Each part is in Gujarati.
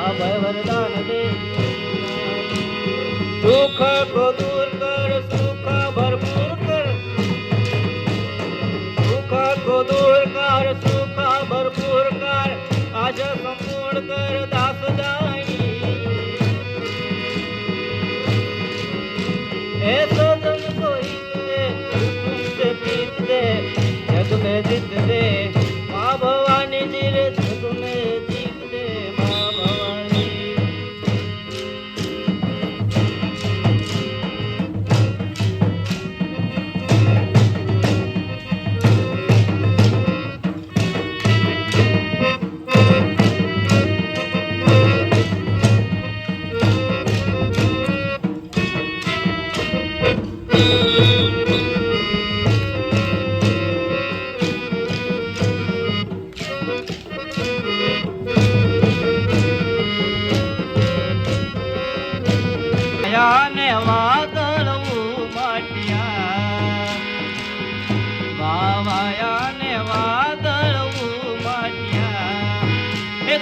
अभय वरदान दे, दुख को दूर कर, सुख भरपूर कर, दुख को दूर कर, सुख भरपूर कर, आशा संपूर्ण कर दास जाई, ऐसा तुम कोई दे, तुमसे जीत दे, जग में जीत दे, माँ भवानी जी रे जग में जीत दे, माँ भवानी। ને વાદળ ઉમટ્યા, વાવાયા ને વાદળ ઉમટ્યા, એ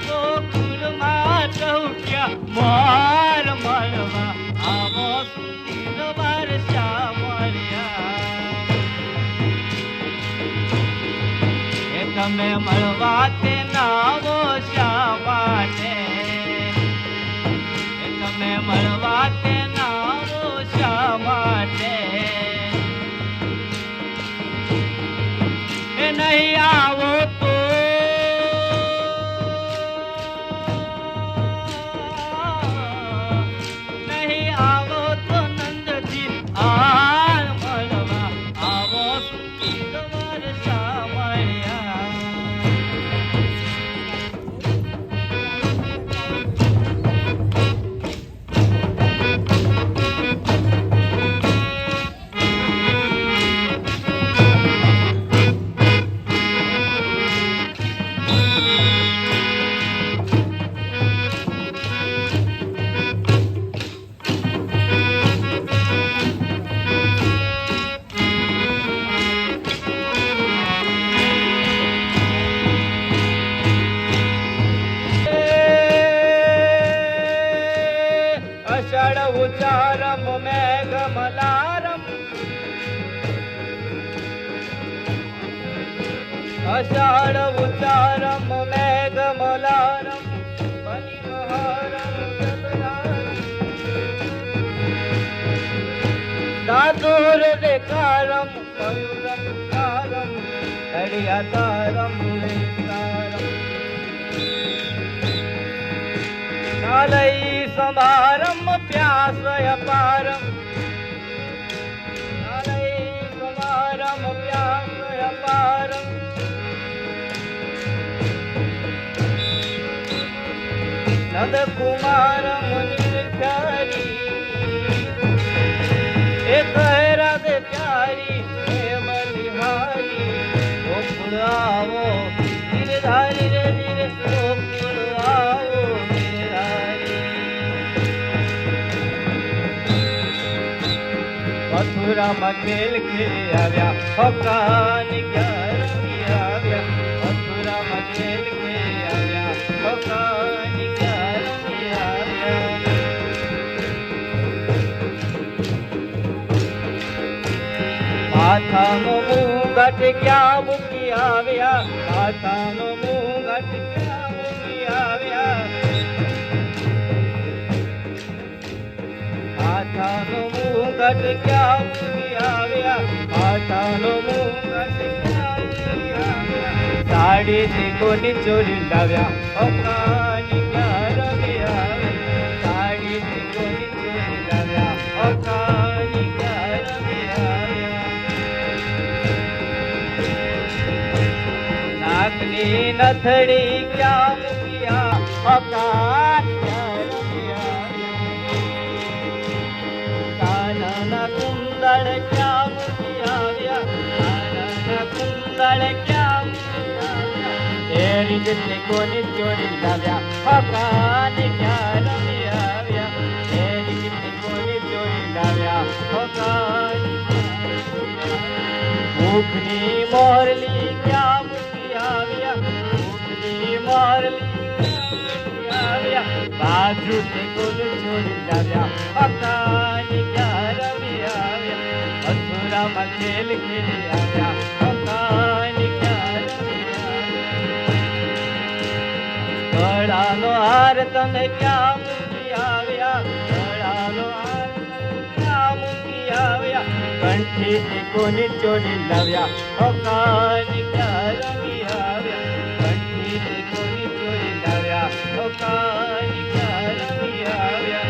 ગોકુળમાં ટહુક્યા માર મળવા, આવો સુંદર વર્ષા મળ્યા, તમે મળવા તે નાવો શા માટે, તમે મળવા તે નાવો શા માટે, એ નહીં આવો તો નહીં આવો તો નંદજી આર મળવા, આવો સુખી વર્ષા મળ્યા. અષાઢ ઉચ્ચારમ મેઘ મલારમ, અષાઢ ઉચ્ચારમ મેઘ મલારમ, દાદુર દેકારમ મયુરમ હરિયાતારમ નાલય સમારમ પ્યાસય પારમ, નાલય સમારમ પ્યાસય પારમ, નંદ કુમારમ નિર્ધારી, એક રાધે પ્યારી હે બલિહારી, ગોકુળ આવો ગિરધારી રે ધીરે, ગોકુળ આવો મથુરામાં ખેલ ખેલી આવ્યા, હકાની ક્યારમી આવ્યા, મથુરામાં ખેલ ખેલી આવ્યા, હકાની ક્યારમી આવ્યા. માથાનો મુંગટ ક્યાં મૂકી આવ્યા, માથાનો મુંગટ ક્યાં મૂકી આવ્યા, માથાનો મુંગટ ક્યાં મૂકી આવ્યા, માથાનો મુંગટ ક્યાં મૂકી આવ્યા, સાડીથી કોની ચોરી લાવ્યા, હકાની ક્યારમી આવ્યા, સાડીથી કોની ચોરી લાવ્યા, હકાની ક્યારમી આવ્યા. નાકની નથડી ક્યાં મૂક્યા, હકાની ક્યારમી આવ્યા, કાનના કુંડળ ક્યાં મૂકી આવ્યા, કાનના કુંડળ ક્યાં મૂકી આવ્યા, તેરી જેટલી કોની ચોરી લાવ્યા, હકાની ક્યારમી આવ્યા, તેરી જેટલી કોની ચોરી લાવ્યા, હકાની ક્યારમી આવ્યા. ભૂખની મોરલી ક્યાં મૂકી આવ્યા, ભૂખની મોરલી ક્યાં મૂકી આવ્યા, બાજુ તે ગુલ ચોરી લાવ્યા, અકાની ક્યાં રમી આવ્યા, મથુરામાં ખેલ ખેલી આવ્યા, અકાની ક્યાં રમી આવ્યા. ગળાનો હાર તમે ક્યાં મૂકી આવ્યા, ગળાનો હાર ક્યાં મૂકી આવ્યા, કંઠી કોની ચોરી લાવ્યા, અકાની ક્યાં રમી આવ્યા, કંઠી કોની ચોરી લાવ્યા, અકાની ક્યાં રમી આવ્યા.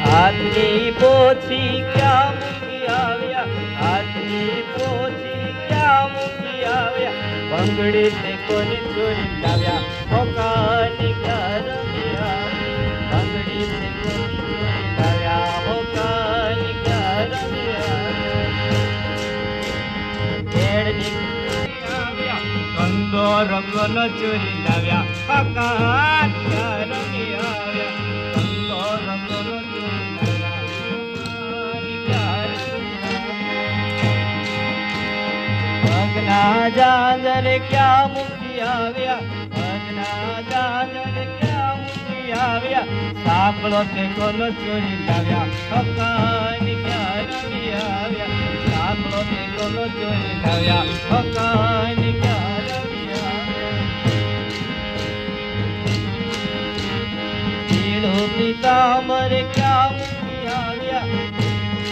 હાથની પોછી ક્યાં મૂકી આવ્યા, હાથની પોછી ક્યાં મૂકી આવ્યા, બંગડી તે કોની ચોરી લાવ્યા, હોકાની ક્યાં રમી આવ્યા, બંગડી તે કોની ચોરી લાવ્યા, હોકાની ક્યાં રમી આવ્યા. કેળની આવ્યા, કંદો રંગનો ચોરી લાવ્યા, હોકાની ક્યાં રમી આવ્યા, કંદો રંગનો પગના જાજર ક્યાં મૂકી આવ્યા, પગના જાજર ક્યાં મૂકી આવ્યા, સાંભળો તે કોનો ચોરી લાવ્યા, હકાની ક્યાં રમી આવ્યા, સાંભળો તે કોનો ચોરી લાવ્યા, હકાની ક્યાં રમી આવ્યા. પીળો પીતાંબર ક્યાં મૂકી આવ્યા,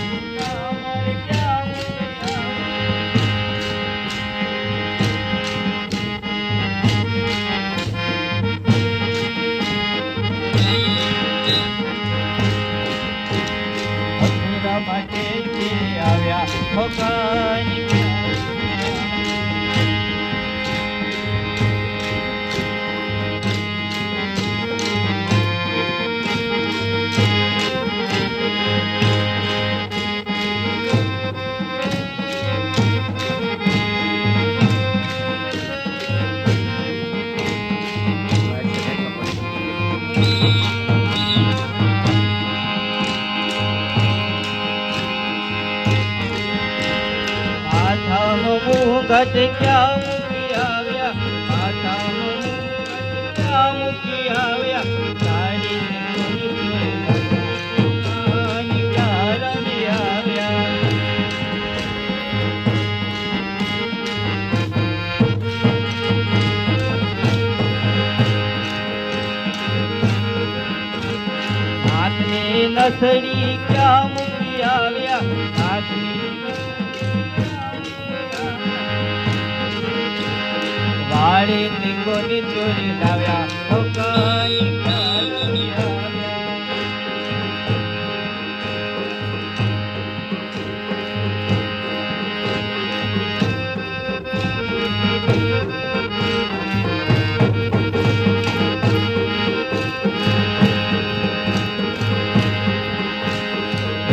પીતાંબર ક્યાં મૂકી આવ્યા, માટે આવ્યા, હોકાની મુગટ ક્યાં મૂકી આવ્યા, માથાનો મુગટ ક્યાં મૂકી આવ્યા, તારી કોની ચોરી લાવ્યા, ક્યાં રમી આવ્યા. હાથની નસડી ક્યાં મૂકી આવ્યા, હાથની વાળી તે કોની ચોરી લાવ્યા, હોકાની ક્યાં રમી આવ્યા.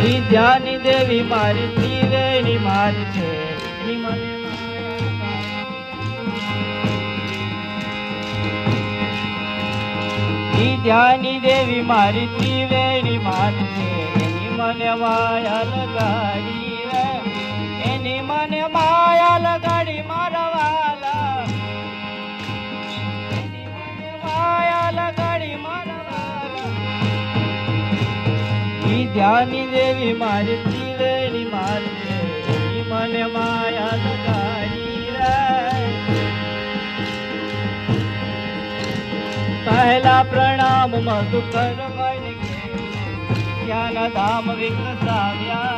વિદ્યાની દેવી મારી ત્રિવેણી મારી છે, મને વિદ્યાની દેવી મારી ત્રિવેણી માત છે, એની મને માયા લગાડી રે, એની મને માયા લગાડી મારા વાલા, એની મને માયા લગાડી મારા વાલા. વિદ્યાની દેવી મારી ત્રિવેણી માત છે, એની મને માયા લગાડી રે. પહેલા પ્રણામ મધુકર જ્ઞાન ધામ વિકસાવ્યા,